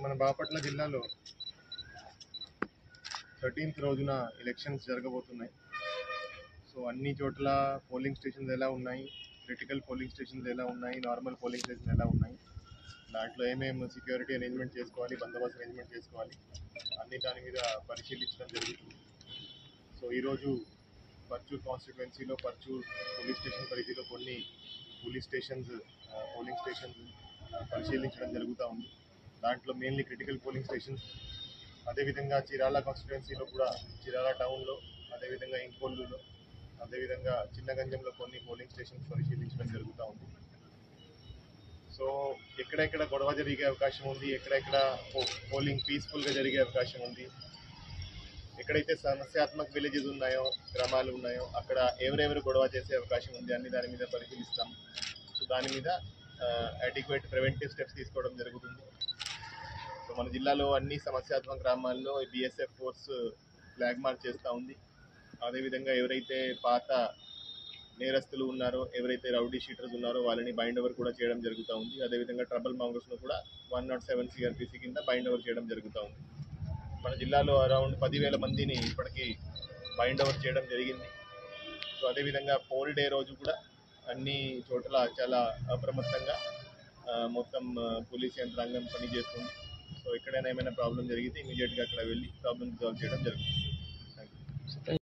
మన బాపట్ల జిల్లాలో 13th రోజున ఎలక్షన్స్ జరగబోతున్నాయి. సో అన్ని చోట్ల పోలింగ్ స్టేషన్స్ ఎలా ఉన్నాయి, క్రిటికల్ పోలింగ్ స్టేషన్స్ ఎలా ఉన్నాయి, నార్మల్ పోలింగ్ స్టేషన్స్ ఎలా ఉన్నాయి, దాంట్లో ఏమేమి సెక్యూరిటీ అరేంజ్మెంట్ చేసుకోవాలి, బందోబస్తు అరేంజ్మెంట్ చేసుకోవాలి, అన్ని దాని మీద పరిశీలించడం జరుగుతుంది. సో ఈరోజు పర్చూర్ కాన్స్టిట్యుయెన్సీలో పర్చూర్ పోలీస్ స్టేషన్ పరిధిలో కొన్ని పోలింగ్ స్టేషన్స్ పరిశీలించడం జరుగుతూ ఉంది. దాంట్లో మెయిన్లీ క్రిటికల్ పోలింగ్ స్టేషన్స్, అదేవిధంగా చీరాల కాన్స్టిట్యుయెన్సీలో కూడా చీరాల టౌన్లో, అదేవిధంగా ఇంకొల్లులో, అదేవిధంగా చిన్నగంజంలో కొన్ని పోలింగ్ స్టేషన్స్ పరిశీలించడం జరుగుతూ ఉంది. సో ఎక్కడెక్కడ గొడవ జరిగే అవకాశం ఉంది, ఎక్కడెక్కడ పోలింగ్ పీస్ఫుల్గా జరిగే అవకాశం ఉంది, ఎక్కడైతే సమస్యాత్మక విలేజెస్ ఉన్నాయో, గ్రామాలు ఉన్నాయో అక్కడ ఎవరెవరు గొడవ చేసే అవకాశం ఉంది అన్ని దాని మీద పరిశీలిస్తాం. సో దాని మీద అడిక్వేట్ ప్రివెంటివ్ స్టెప్స్ తీసుకోవడం జరుగుతుంది. సో మన జిల్లాలో అన్ని సమస్యాత్మక గ్రామాల్లో BSF ఫోర్స్ ఫ్లాగ్ మార్చ్ చేస్తూ ఉంది. అదేవిధంగా ఎవరైతే పాత నేరస్తులు ఉన్నారో, ఎవరైతే రౌడీ షీటర్స్ ఉన్నారో వాళ్ళని బైండ్ ఓవర్ కూడా చేయడం జరుగుతూ ఉంది. అదేవిధంగా ట్రబుల్ మాంగర్స్ను కూడా 107 CRPC కింద బైండ్ ఓవర్ చేయడం జరుగుతూ ఉంది. మన జిల్లాలో అరౌండ్ 10,000 మందిని ఇప్పటికీ బైండ్ ఓవర్ చేయడం జరిగింది. సో అదేవిధంగా పోల్ డే రోజు కూడా అన్ని చోట్ల చాలా అప్రమత్తంగా మొత్తం పోలీస్ యంత్రాంగం పనిచేస్తుంది. సో ఎక్కడైనా ఏమైనా ప్రాబ్లం జరిగితే ఇమీడియట్గా అక్కడ వెళ్ళి ప్రాబ్లమ్ రిజాల్వ్ చేయడం జరుగుతుంది.